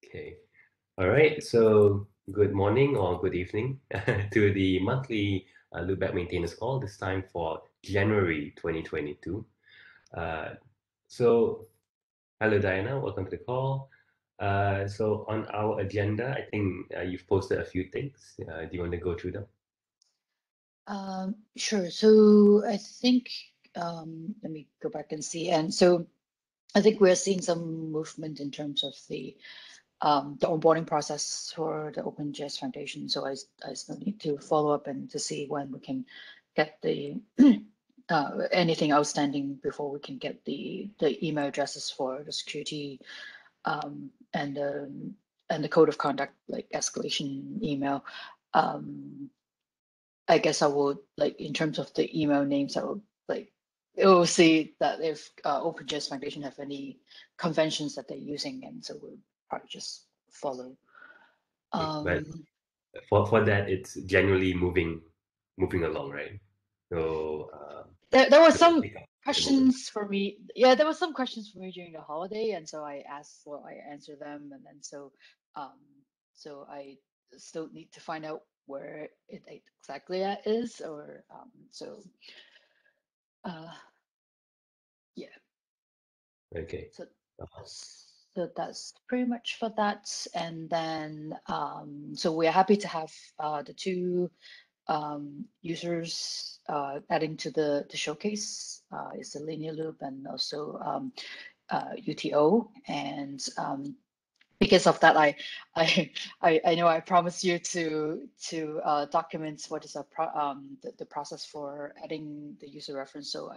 Okay. All right. So good morning or good evening to the monthly LoopBack maintenance call, this time for January 2022. Uh, so hello, Diana. Welcome to the call. So on our agenda, I think you've posted a few things. Do you want to go through them? Sure. So I think let me go back and see. And so I think we're seeing some movement in terms of the onboarding process for the OpenJS Foundation. So I still need to follow up and to see when we can get the anything outstanding before we can get the email addresses for the security um, and um, and the code of conduct like escalation email. Um, I guess I would like in terms of the email names, I would like it will see that if OpenJS Foundation have any conventions that they're using, and so we'll probably just follow. Okay. But Um, for that, it's generally moving along, right? So there were no some hiccup at the moment. questions for me. Yeah, there were some questions for me during the holiday, and so I asked, well, I answered them, and then um, so I still need to find out where it exactly at is, or uh, yeah. Okay. So, Uh, so that's pretty much for that. And then, so we're happy to have the two users adding to the showcase. Is the linear loop and also UTO. And because of that, I I know I promised you to document what is the process for adding the user reference. So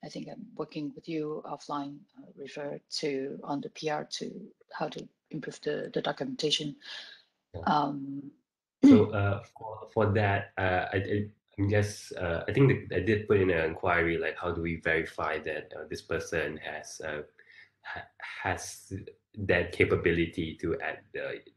I think I'm working with you offline, refer to on the PR to how to improve the documentation. yeah. Um, So for that, I'm just I think that I did put in an inquiry like how do we verify that this person has that capability to add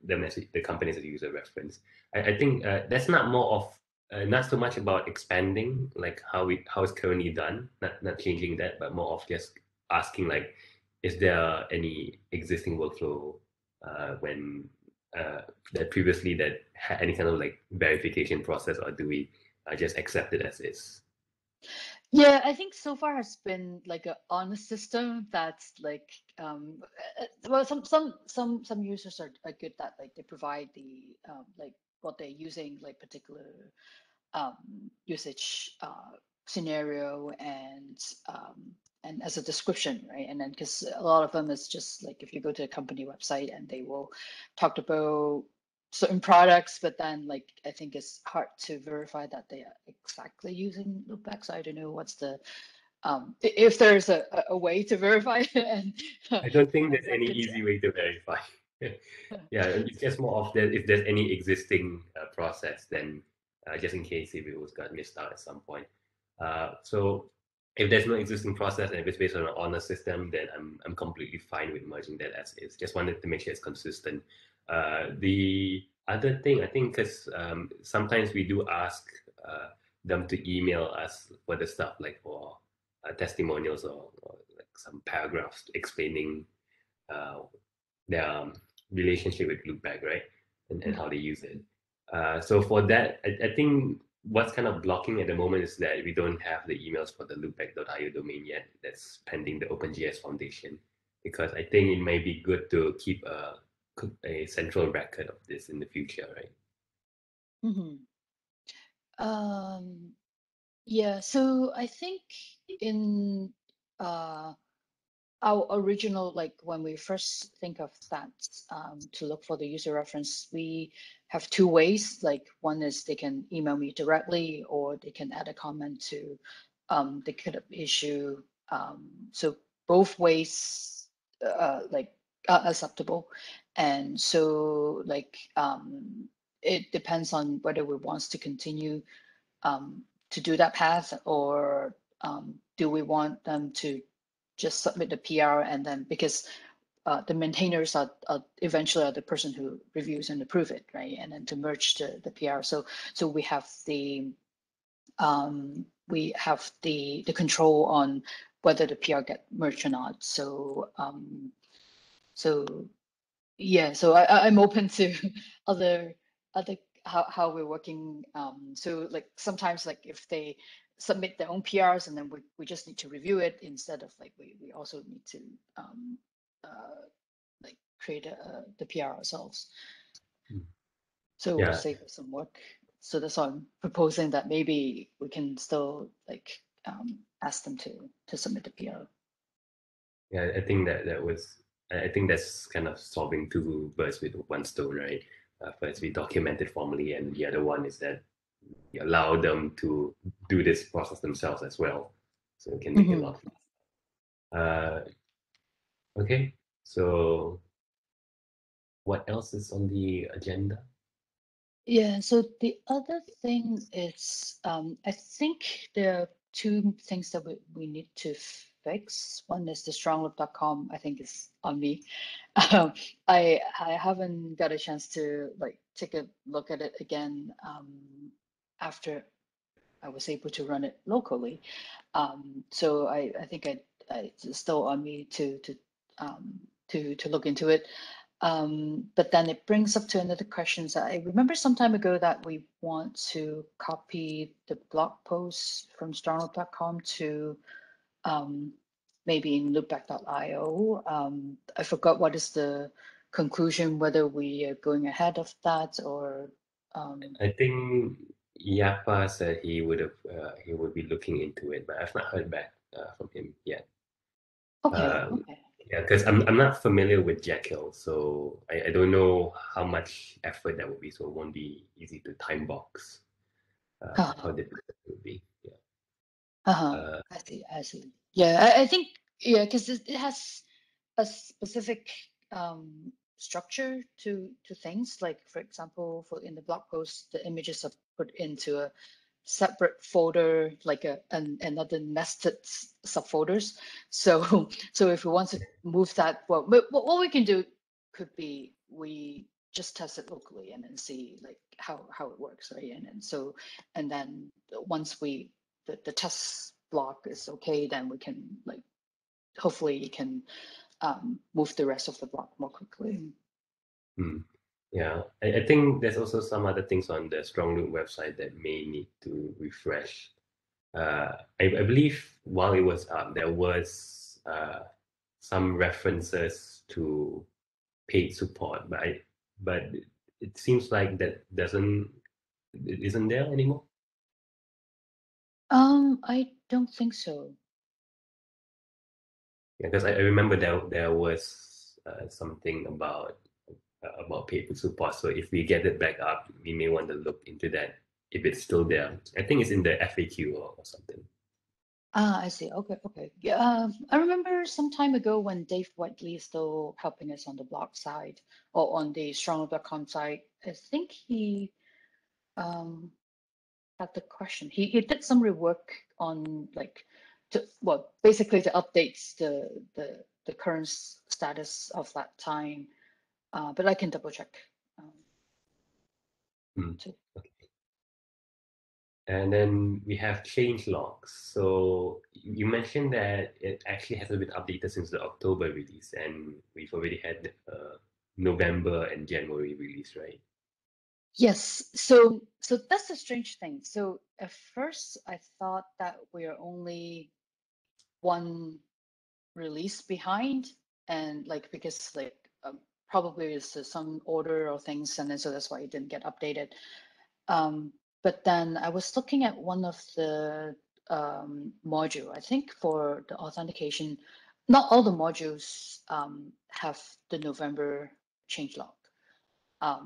the message the company as a user reference. I think that's not more of not so much about expanding like how it's currently done, not changing that, but more of just asking like, is there any existing workflow when uh, that previously that had any kind of like verification process, or do we just accept it as is? Yeah, I think so far has been like a honest system that's like well some users are good that like they provide the like what they're using like particular usage scenario and as a description, right? And then because a lot of them is just like if you go to a company website and they will talk about certain products, but then like I think it's hard to verify that they are exactly using LoopBack. So I don't know what's the if there's a way to verify it and I don't think and there's like any easy way to verify. Yeah, it's just more of that if there's any existing process, then just in case if it was got missed out at some point. So if there's no existing process and if it's based on an honor system, then I'm completely fine with merging that as is. Just wanted to make sure it's consistent. The other thing I think because sometimes we do ask them to email us for the stuff like for testimonials or like some paragraphs explaining uh, their relationship with LoopBack, right? And how they use it. So for that, I think what's kind of blocking at the moment is that we don't have the emails for the loopback.io domain yet. That's pending the OpenJS Foundation. Because I think it may be good to keep a central record of this in the future, right? Mhm. um yeah, so I think in uh our original, like when we first think of that, to look for the user reference, we have two ways. Like one is they can email me directly, or they can add a comment to the GitHub issue. So both ways, like are acceptable. And so like it depends on whether we want to continue to do that path, or do we want them to just submit the PR and then because the maintainers are eventually are the person who reviews and approve it, right? And then to merge the PR. So we have the control on whether the PR get merged or not. So Yeah, so I'm open to other other how we're working. So like sometimes like if they submit their own PRs and then we just need to review it instead of like we also need to uh, like create the PR ourselves. Mm. So it would Yeah, save us some work. So that's why I'm proposing that maybe we can still like ask them to submit the PR. yeah. I think I think that's kind of solving two birds with one stone, right? First, we document it formally, and the other one is that we allow them to do this process themselves as well, so it can make it a Hmm. lot. Okay, so what else is on the agenda? Yeah, so the other thing is, I think there are two things that we need to fix. One is the strongloop.com, I think is on me. Um, I haven't got a chance to like take a look at it again after I was able to run it locally. So I think it's still on me to look into it. But then it brings up to another question. So I remember some time ago that we want to copy the blog post from stronghold.com to um, maybe in loopback.io. I forgot what is the conclusion, whether we are going ahead of that or. I think Yapa said he would be looking into it, but I've not heard back from him yet. Okay, Um, okay. yeah, because I'm not familiar with Jekyll, so I don't know how much effort that would be. So it won't be easy to time box how difficult it would be. Yeah. Uh-huh. Uh, I see. I see. Yeah, I think yeah, because it has a specific structure to things. Like for example, for in the blog post, the images are put into a separate folder, like another nested subfolders. So so if we want to move that, well, what we can do could be we just test it locally and then see like how it works, right? And then once the test block is okay, then we can like hopefully you can move the rest of the block more quickly. hmm. Yeah, I think there's also some other things on the Strong Loop website that may need to refresh. I believe while it was up, there was some references to paid support, but it seems like that doesn't it isn't there anymore. I don't think so. Yeah, because I remember there was something about paid support. So if we get it back up, we may want to look into that if it's still there. I think it's in the FAQ or something. Ah, I see. Okay, okay. Yeah, I remember some time ago when Dave Whiteley is still helping us on the blog side or on the stronghold.com side. I think he um, had the question. He did some rework on like to well basically to update the current status of that time. But I can double check. Um, Hmm. too. And then we have change logs. So you mentioned that it actually hasn't been updated since the October release, and we've already had November and January release, right? Yes, so that's the strange thing. So at first I thought that we are only one release behind, and like because like probably it's some order or things, and then so that's why it didn't get updated. Um, but then I was looking at one of the module. I think for the authentication, not all the modules have the November changelog.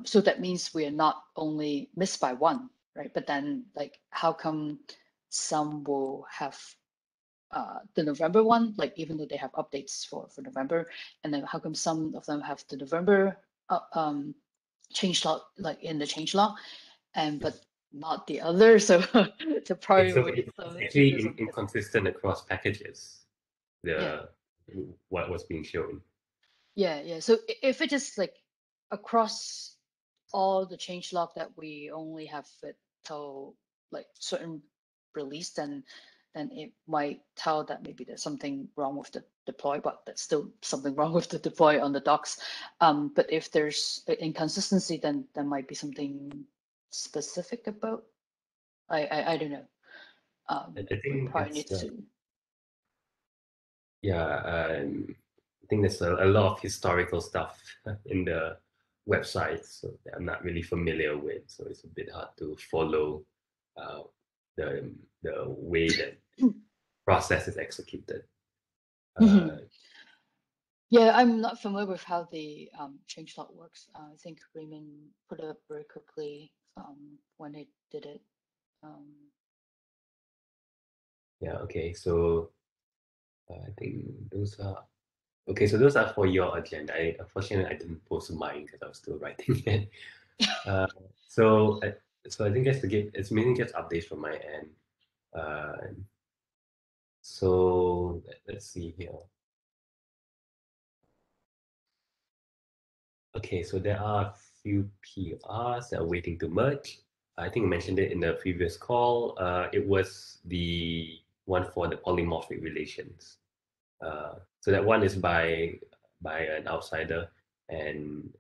So that means we are not only missed by one, right? But then, like, how come some will have the November one, like even though they have updates for November, and then how come some of them have the November change log, like in the change log, and but not the other? So so Okay, probably so we it's some actually there's some inconsistent across packages. yeah. The what was being shown. Yeah, yeah. So if it is like across all the changelog that we only have it till like certain release, then it might tell that maybe there's something wrong with the deploy, but that's still something wrong with the deploy on the docs. But if there's inconsistency, then there might be something specific about. I don't know. I We think probably it's need to. yeah. I think there's a lot of historical stuff in the website, so that I'm not really familiar with. So it's a bit hard to follow uh, the way that process is executed. Uh, Yeah, I'm not familiar with how the changelog works. I think Raymond put it up very quickly when he did it. Um, yeah. Okay. So I think those are okay. So those are for your agenda. Unfortunately I didn't post mine because I was still writing it. Uh, so I think just to get it's mainly just updates from my end. Uh, so let's see here. Okay, so there are a few PRs that are waiting to merge. I think I mentioned it in the previous call. It was the one for the polymorphic relations. So that one is by an outsider, and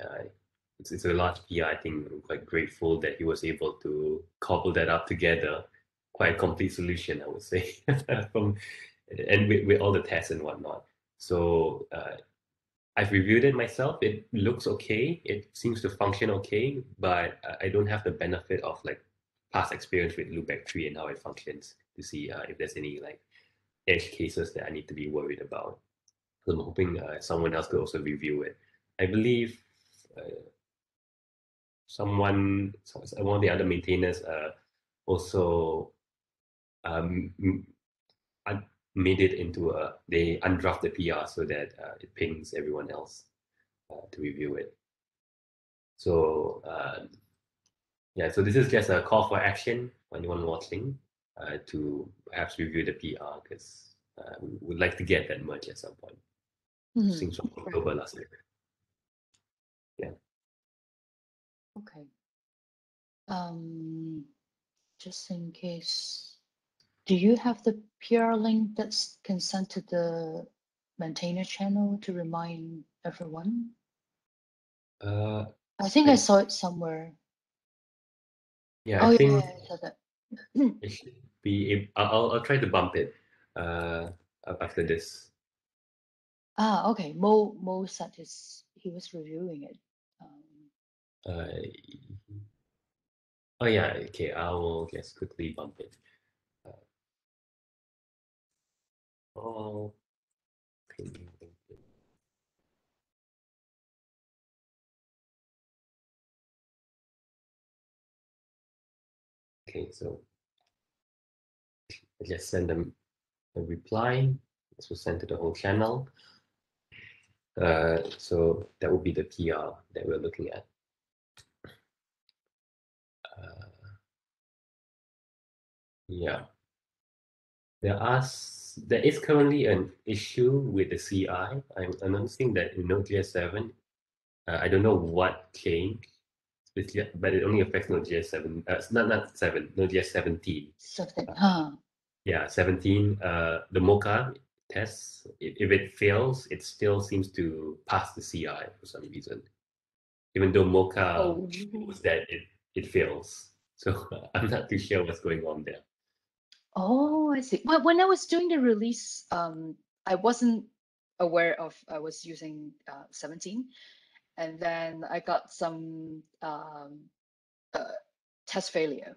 it's a large PR. I think I'm quite grateful that he was able to cobble that up together. Quite a complete solution, I would say, from and with all the tests and whatnot. So I've reviewed it myself. It looks okay. It seems to function okay, but I don't have the benefit of like past experience with LoopBack 3 and how it functions to see if there's any like edge cases that I need to be worried about. So I'm hoping someone else could also review it. I believe one of the other maintainers also um, un- made it into they undraft the PR so that it pings everyone else to review it. So yeah, so this is just a call for action for anyone watching to perhaps review the PR because we would like to get that merge at some point. Seems from right. October last year. Yeah. Okay. Just in case, do you have the PR link that's can send to the maintainer channel to remind everyone? Uh, I think I I saw it somewhere. yeah, I Oh yeah, think I saw that. it should be. I'll try to bump it uh, after this. Okay. Mo said he was reviewing it. Uh, oh yeah, okay. I will just quickly bump it. Uh, oh, okay. Okay, so I just send them a reply. This was sent to the whole channel. So that would be the PR that we're looking at. Uh, yeah, there is currently an issue with the CI. I'm noticing that in Node.js 7, I don't know what changed, but it only affects Node.js 7. It's not 7, Node.js 17. Something. Uh, yeah, 17. The Mocha tests, if it fails, it still seems to pass the CI for some reason, even though Mocha Oh. shows that it fails. So I'm not too sure what's going on there. Oh, I see. Well, when I was doing the release, I wasn't aware of I was using 17, and then I got some uh, test failure,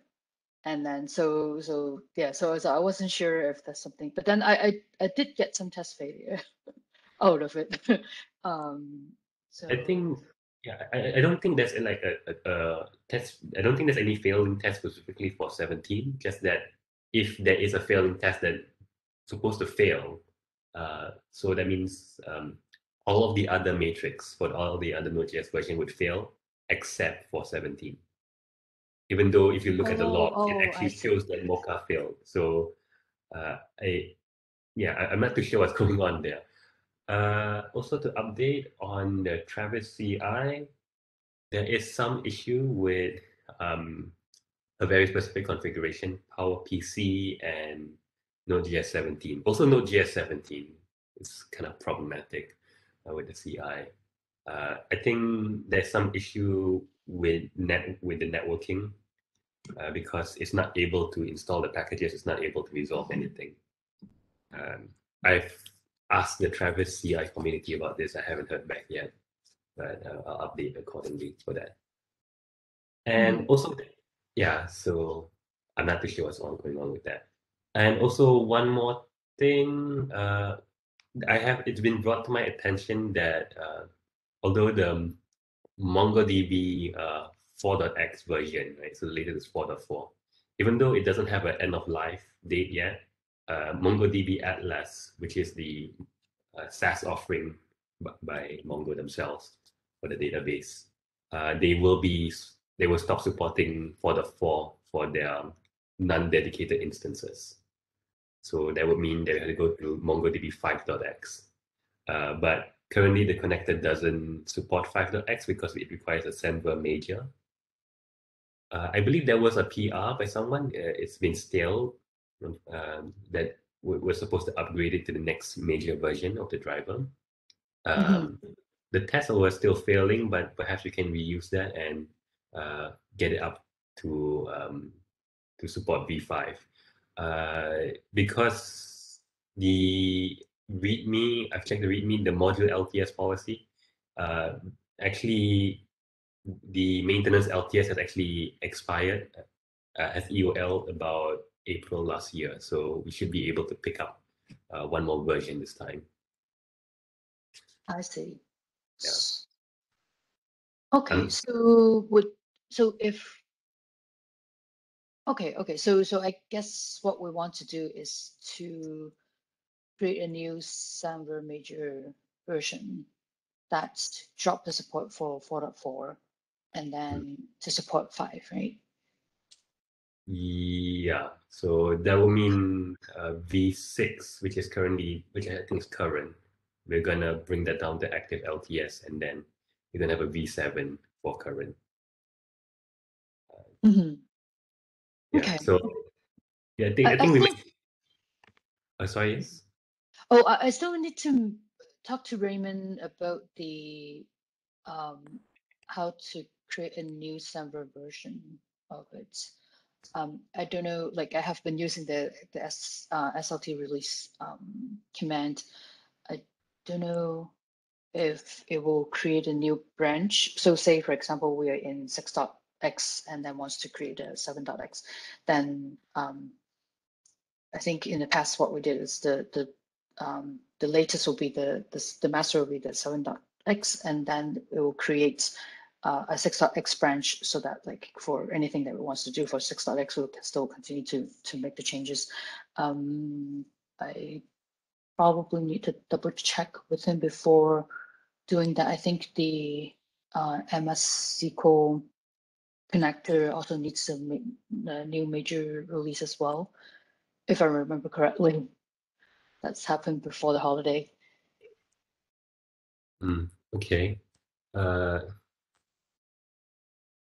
and then so yeah, so I wasn't sure if there's something, but then I did get some test failure out of it. um, I think, so yeah, I don't think there's like a test. I don't think there's any failing test specifically for 17. Just that if there is a failing test that's supposed to fail, so that means all of the other matrix for all the other Node.js version would fail except for 17. Even though if you look at the logs, it I actually see. shows that Mocha failed. So I yeah, I'm not too sure what's going on there. Also to update on the Travis CI, there is some issue with um, a very specific configuration, PowerPC and Node.js 17. Also Node.js 17. it's kind of problematic with the CI. I think there's some issue with the networking because it's not able to install the packages. It's not able to resolve anything. I've asked the Travis CI community about this. I haven't heard back yet, but I'll update accordingly for that. And also, yeah, so I'm not too sure what's all going on with that. And also, one more thing, it's been brought to my attention that although the MongoDB 4.x version, right, so the latest is 4.4, even though it doesn't have an end of life date yet, MongoDB Atlas, which is the SaaS offering by Mongo themselves for the database, they will stop supporting 4.4 for their non-dedicated instances. So that would mean they have to go to MongoDB 5.x. But currently the connector doesn't support 5.x because it requires a Semver major. I believe there was a PR by someone. It's been stale that we're supposed to upgrade it to the next major version of the driver. The tests were still failing, but perhaps we can reuse that and get it up to support V5. Because the README, I've checked the README, the module LTS policy, actually the maintenance LTS has actually expired as EOL about April last year. So we should be able to pick up one more version this time. I see. Yeah. Okay, so I guess what we want to do is to create a new Semver major version that's drop the support for 4.4 and then to support 5, right? Yeah, so that will mean V6, which I think is current. We're gonna bring that down to active LTS, and then we're gonna have a V7 for current. Yeah, Okay. so yeah, I think we might. Sorry, yes. Oh, I still need to talk to Raymond about the how to create a new Semver version of it. I don't know, like I have been using the SLT release command. I don't know if it will create a new branch. So say, for example, we are in 6.x and then wants to create a 7.x, then I think in the past what we did is the latest will be the master will be the 7.x, and then it will create a 6.x branch so that like for anything that it wants to do for 6.x, we'll still continue to make the changes. I probably need to double check with him before doing that. I think the MS SQL connector also needs a new major release as well, if I remember correctly. That's happened before the holiday. Okay.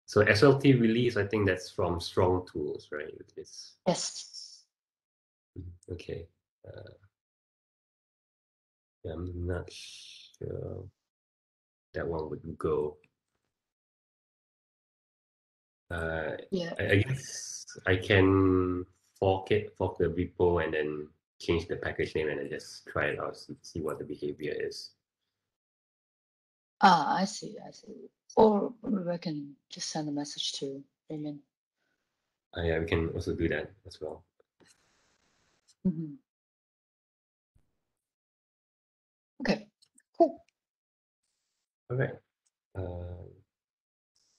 So SLT release, I think that's from Strong Tools, right? Yes. Okay. I'm not sure that one would go. Yeah. I guess I can fork the repo and then change the package name and then just try it out, see what the behavior is. I see. Or maybe I can just send a message to Raymond. Yeah, we can also do that as well. Okay, cool. All right.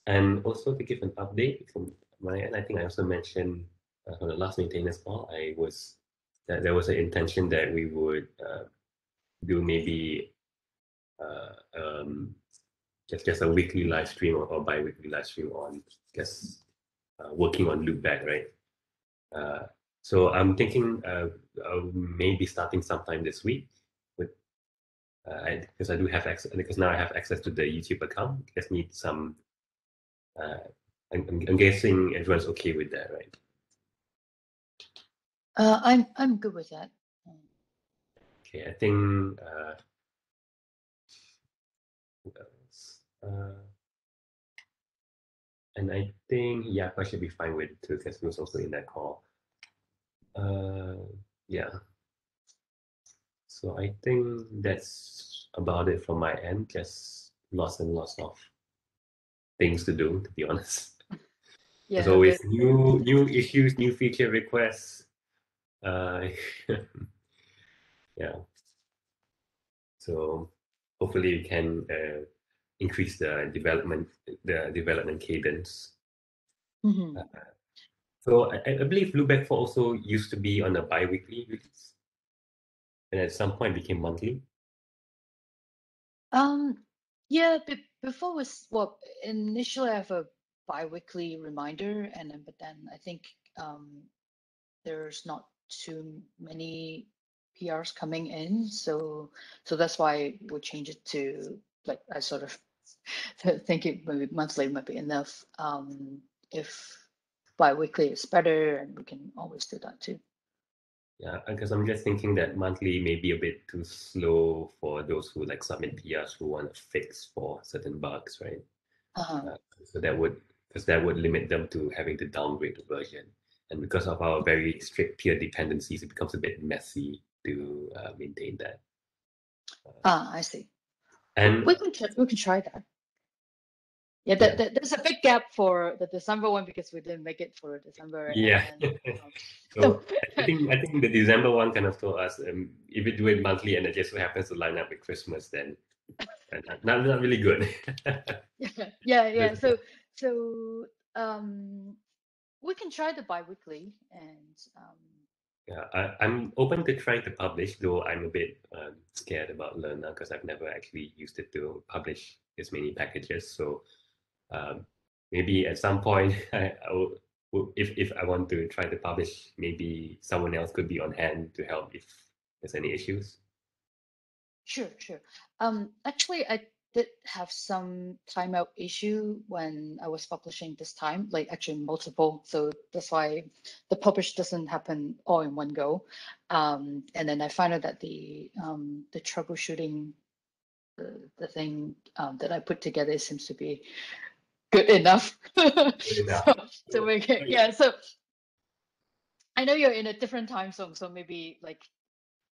And also to give an update from my end, I think I also mentioned on the last maintenance call, that there was an intention that we would do maybe just a weekly live stream or bi-weekly live stream on just working on LoopBack, right? So I'm thinking maybe starting sometime this week with because I do have access, because now I have access to the YouTube account. Just need some. I'm guessing everyone's okay with that, right? I'm good with that. Okay, I think who else? And I think Yapa should be fine with it too, because he was also in that call. Yeah. So I think that's about it from my end. Just lots and lots of things to do, to be honest. There's Yeah, always new issues, new feature requests. Uh, yeah. So hopefully we can increase the development cadence. mhm. Uh, so I believe LoopBack 4 also used to be on a bi-weekly release, and at some point became monthly. Um, yeah, before was well, initially I have a bi-weekly reminder, and then but then I think there's not too many PRs coming in, so that's why we change it to like I sort of think it maybe monthly might be enough. If bi-weekly is better, and we can always do that too. Yeah, because I'm just thinking that monthly may be a bit too slow for those who like submit PRs who want to fix for certain bugs, right? Uh-huh. So that would limit them to having to downgrade the version. And because of our very strict peer dependencies, it becomes a bit messy to maintain that. Ah, I see. And We can try that. Yeah, yeah, there's a big gap for the December one because we didn't make it for December, and yeah. then so So I think the December one kind of told us if we do it monthly and it just so happens to line up with Christmas, then not really good. yeah. That's- So um, we can try the bi-weekly, and Yeah, I'm open to trying to publish, though I'm a bit scared about Learner because I've never actually used it to publish this many packages. So um, maybe at some point, if I want to try to publish, maybe someone else could be on hand to help if there's any issues. sure. Actually, I did have some timeout issue when I was publishing this time, like actually multiple. So that's why the publish doesn't happen all in one go. And then I found out that the troubleshooting the thing that I put together seems to be good enough. Good so enough. to So, make it, yeah. So I know you're in a different time zone, so maybe like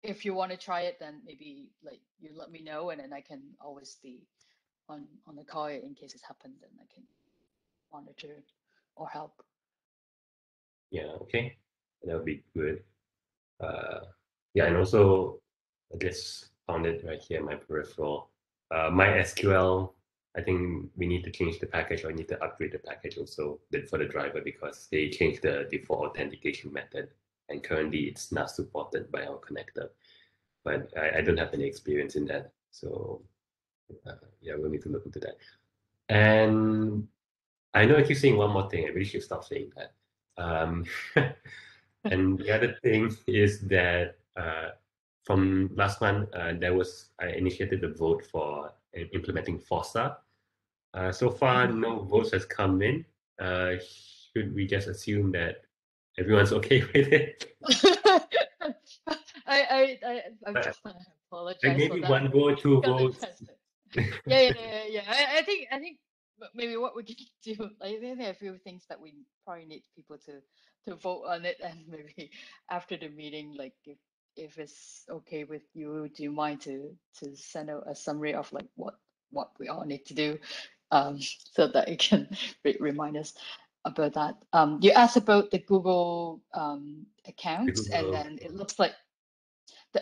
if you want to try it, then maybe like you let me know, and then I can always be on the call in case it's happened, then I can monitor or help. yeah, okay, that would be good. Uh, yeah, and also I just found it right here in my peripheral. MySQL, I think we need to change the package or I need to upgrade the package also for the driver because they changed the default authentication method and currently it's not supported by our connector. But I don't have any experience in that. So yeah, we'll need to look into that. And I know I keep saying one more thing. I really should stop saying that. Um, and the other thing is that from last month, I initiated the vote for implementing FOSSA. So far, Mhm. no votes has come in. Should we just assume that everyone's okay with it? I Uh, like apologize for maybe that. one vote, two Got the votes. test. Yeah. I think maybe what we can do, like, I think there are a few things that we probably need people to vote on it, and maybe after the meeting, like if it's okay with you, do you mind to send out a summary of like what we all need to do, so that it can remind us about that. You asked about the Google The accounts, and Google, then it looks like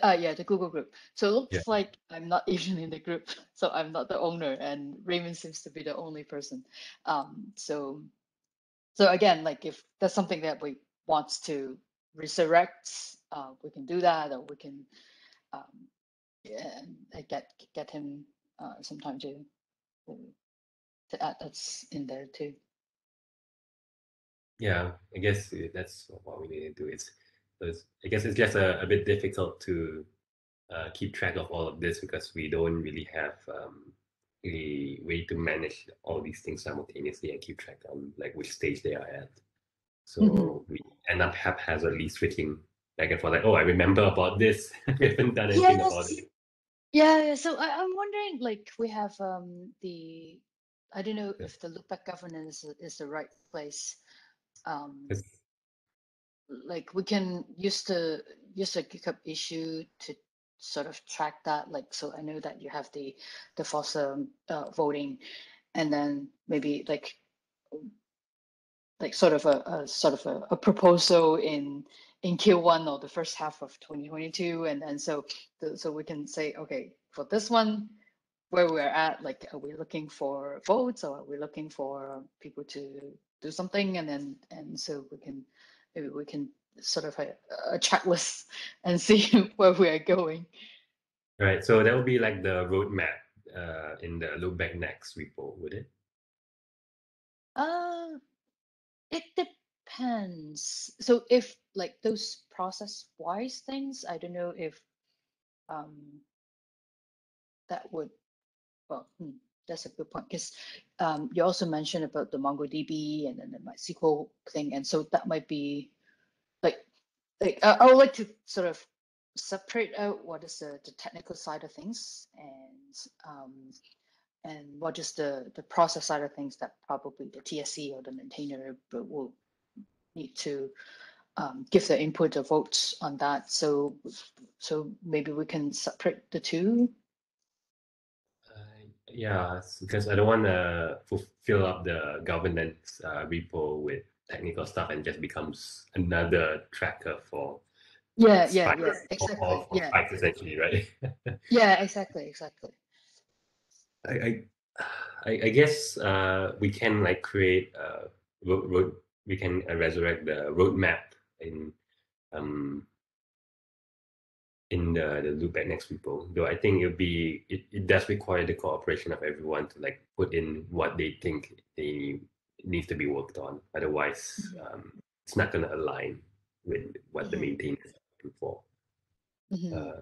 yeah, the Google group. So it yeah, looks like I'm not even in the group, so I'm not the owner, and Raymond seems to be the only person. So again, like if that's something that we wants to resurrect, we can do that, or we can um, yeah, get him sometime to to add that's in there too. yeah. I guess that's what we need to do. I guess it's just a bit difficult to keep track of all of this because we don't really have a way to manage all these things simultaneously and keep track on like which stage they are at. Hmm. So we end up haphazardly switching. back and forth, like, oh, I remember about this. We haven't done anything about Yes. it. Yeah. So I'm wondering, like, we have I don't know Because if the loopback governance is the right place. Um, like we can use the GitHub issue to sort of track that. Like, so I know that you have the FOSSA voting, and then maybe like sort of a proposal in Q1 or the first half of 2022, and then so we can say, okay, for this one, where we're at, like, are we looking for votes, or are we looking for people to do something, and so maybe we can sort of a checklist and see where we are going. right, so that would be like the roadmap in the loopback next repo, would it? Uh, it depends. So if like those process-wise things, I don't know if um that would, well, that's a good point, because you also mentioned about the MongoDB and then the MySQL thing, and so that might be like I would like to sort of separate out what is the technical side of things, and what is the process side of things that probably the TSC or the maintainer will need to give their input or votes on that. So maybe we can separate the two. Yeah, because I don't want to fill up the governance repo with technical stuff and just becomes another tracker for Yeah, spikes exactly. for spikes essentially, right? Yeah, exactly. I, I I guess we can like create we can resurrect the roadmap um in the loopback next repo. Though I think it does require the cooperation of everyone to like put in what they think they needs to be worked on. Otherwise, Mhm, it's not gonna align with what the mhm, maintainers are looking for. mhm. Uh,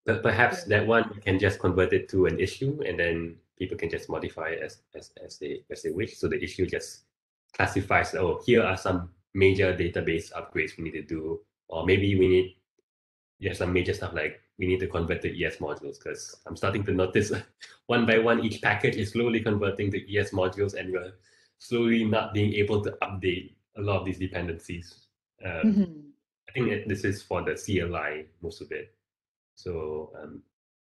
but perhaps Yeah. that one you can just convert it to an issue, and then people can just modify it as they wish. So the issue just classifies, oh, here are some major database upgrades we need to do, or maybe we need some major stuff like we need to convert to ES modules, because I'm starting to notice one by one each package is slowly converting to ES modules, and we're slowly not being able to update a lot of these dependencies. Mhm. I think this is for the CLI most of it. So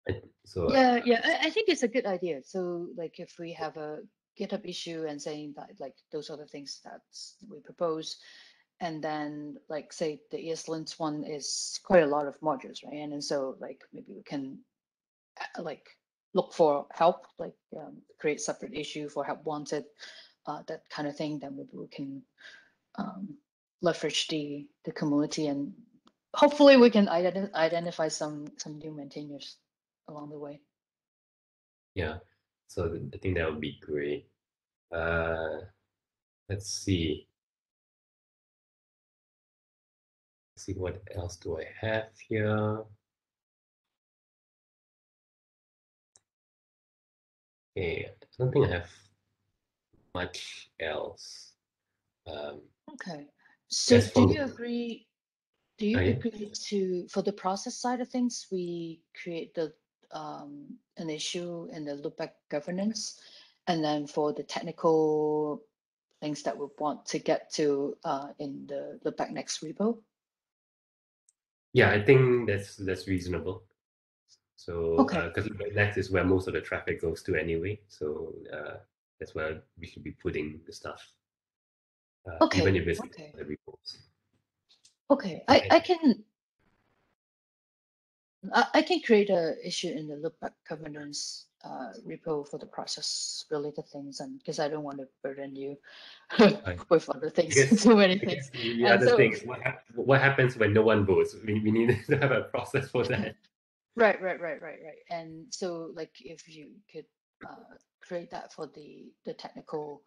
I, so Yeah, I think it's a good idea. So like if we have a GitHub issue and saying that like those are the things that we propose, and then like say the ESLint one is quite a lot of modules, right? And then so like maybe we can like look for help, like create separate issue for help wanted, that kind of thing. Then maybe we can um, leverage the community, and hopefully we can identify some new maintainers along the way. yeah, so I think that would be great. Uh, let's see. Let's see what else do I have here. Okay, I don't think I have much else. Um, Okay. So as do for you agree? Do you yeah. agree to, for the process side of things, we create an issue in the loopback governance, and then for the technical things that we want to get to in the loopback next repo? Yeah, I think that's reasonable. So, Okay. because next is where most of the traffic goes to anyway. So that's where we should be putting the stuff, even Okay. if it's Okay. the reports. Okay. Okay. I can create a issue in the loopback governance repo for the process related things, and because I don't want to burden you I with other things, guess too many I guess things. the And other so, thing is what happens when no one votes. We need to have a process for that. right. And so, like, if you could create that for the technical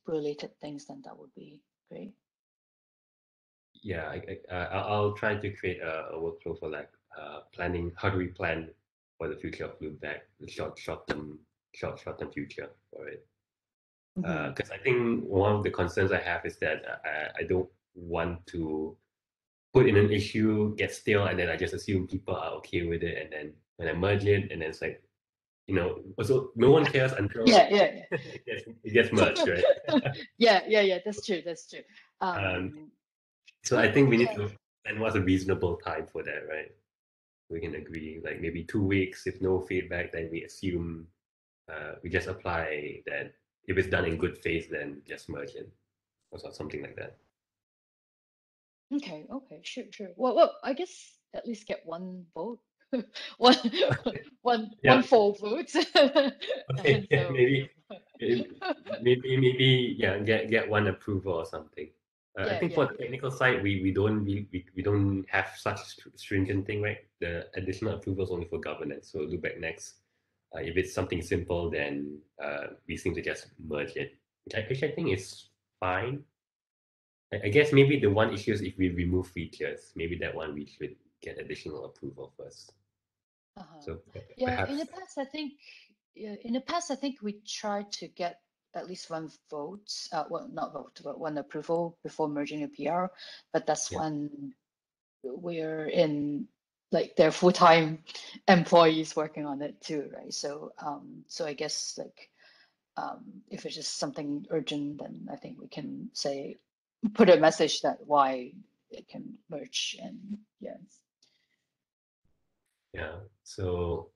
related things, then that would be great. Yeah, I'll try to create a workflow for like planning. How do we plan for the future of Loopback, the short term future for it? Hmm. Because I think one of the concerns I have is that I don't want to put in an issue, get stale, and then I just assume people are okay with it, and then when I merge it, and then it's like, also no one cares until Yeah. it gets merged, right? Yeah. That's true. That's true. Um, Um, so I but think we need yeah. to, and what's a reasonable time for that, right? We can agree, like maybe 2 weeks. If no feedback, then we assume we just apply that if it's done in good faith, then just merge it or something like that. Okay. Sure. Well, I guess at least get one vote, one, one Yeah. full vote, Okay. and so Maybe yeah, get one approval or something. I think for the yeah. technical side, we don't have such stringent thing, right? The additional approvals only for governance. So LoopBack next. If it's something simple, then we seem to just merge it, which I think is fine. I guess maybe the one issue is if we remove features, maybe that one we should get additional approval first. Uh-huh. So Yeah, in the perhaps, past, I think, yeah, in the past, I think we tried to get at least one vote, well, not vote, but one approval before merging a PR, but that's yeah, when we're in like they're full-time employees working on it too, right? So I guess like if it's just something urgent, then I think we can say put a message that why it can merge and yeah. yeah. So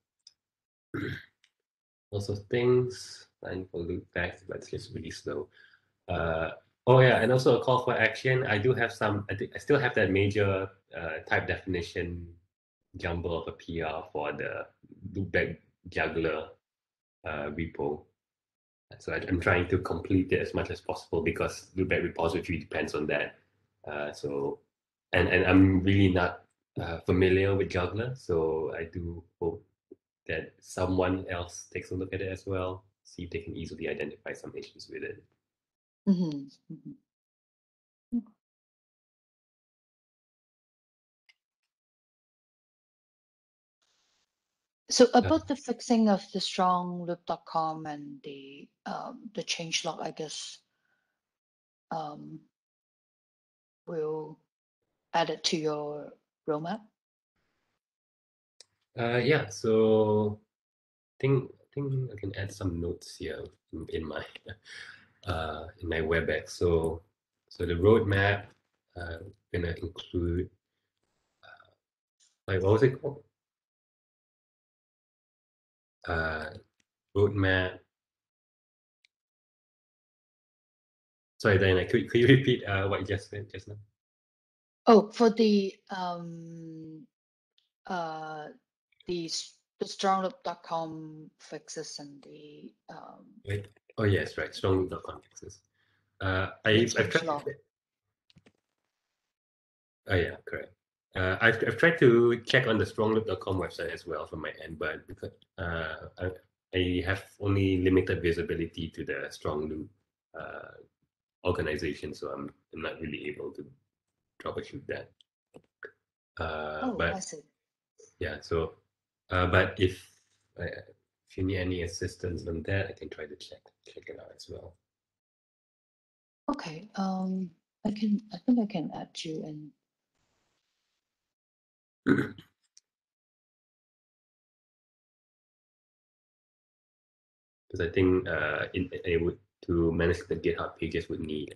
also things planning for loopback, but it's just really slow. Uh, oh yeah, and also a call for action. I do have some. I think I still have that major type definition jumble of a PR for the loopback juggler repo. So I'm trying to complete it as much as possible because loopback repository depends on that. So and I'm really not familiar with juggler, so I do hope that someone else takes a look at it as well, see if they can easily identify some issues with it. Hmm. So Uh, about the fixing of the strong loop.com and the changelog, I guess um, we'll add it to your roadmap. yeah, so I think I can add some notes here in my WebEx. So the roadmap gonna include like what was it called? Uh, roadmap. Sorry, Diana, could you repeat what you just said just now? Oh, for uh the strongloop.com fixes and Wait. Oh yes, right. Strong.com access. the I've tried changelog. Oh yeah, correct. I've tried to check on the strongloop.com website as well from my end, but because I have only limited visibility to the Strongloop uh, organization, so I'm not really able to troubleshoot that. Oh, I But see. yeah, so but if you need any assistance on that, I can try to check it out as well. Okay. I think I can add you in. Because I think it would to manage the GitHub pages would need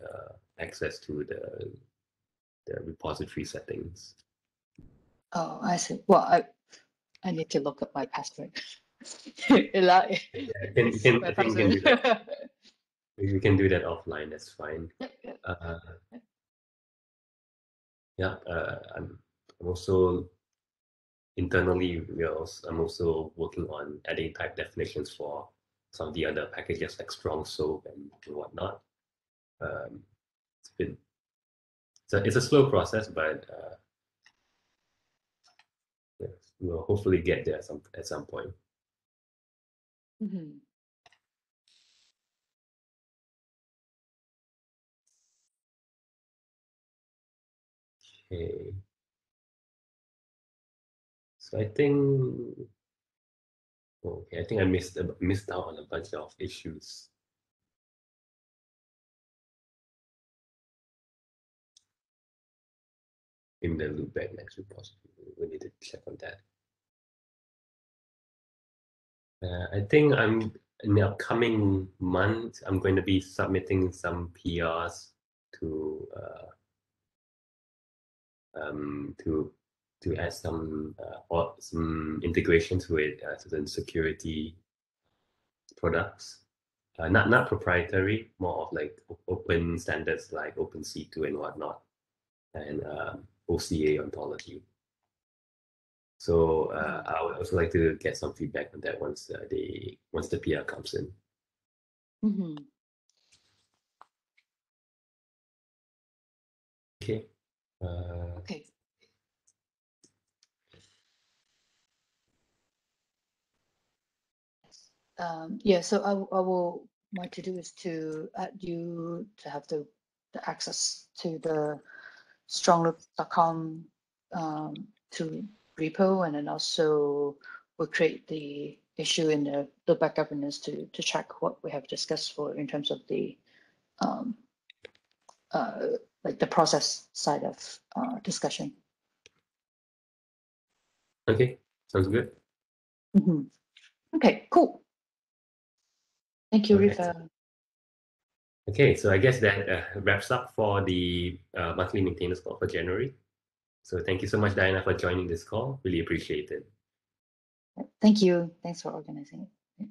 access to the repository settings. Oh, I see. Well, I need to look up my password. Yeah, My I think we can password. do that. We can do that offline. That's fine. Yep. Uh, yeah, I'm also internally I'm also working on adding type definitions for some of the other packages like strong soap and whatnot. Um, it's been it's a slow process, but yes, we'll hopefully get there at some point. Mhm. Okay. So I think okay, I think I missed out on a bunch of issues. in the LoopBack next repository. We need to check on that. I think in the upcoming month, I'm going to be submitting some PRs to add some or some integrations with certain security products. Not proprietary, more of like open standards like OpenC2 and whatnot, and OCA ontology. So I would also like to get some feedback on that once the PR comes in. Mm-hmm. Okay. Okay. Yeah, so I will, my to do is to add you to have the access to the strongloop.com to repo, and then also we'll create the issue in the LoopBack governance to check what we have discussed for in terms of the like the process side of discussion. Okay, sounds good. Mm-hmm. Okay, cool. Thank you, All right. Rifa. Okay, so I guess that wraps up for the monthly maintenance call for January. So thank you so much, Diana, for joining this call. Really appreciate it. Thank you. Thanks for organizing it.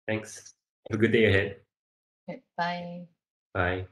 Thanks. Have a good day ahead. Bye. Bye.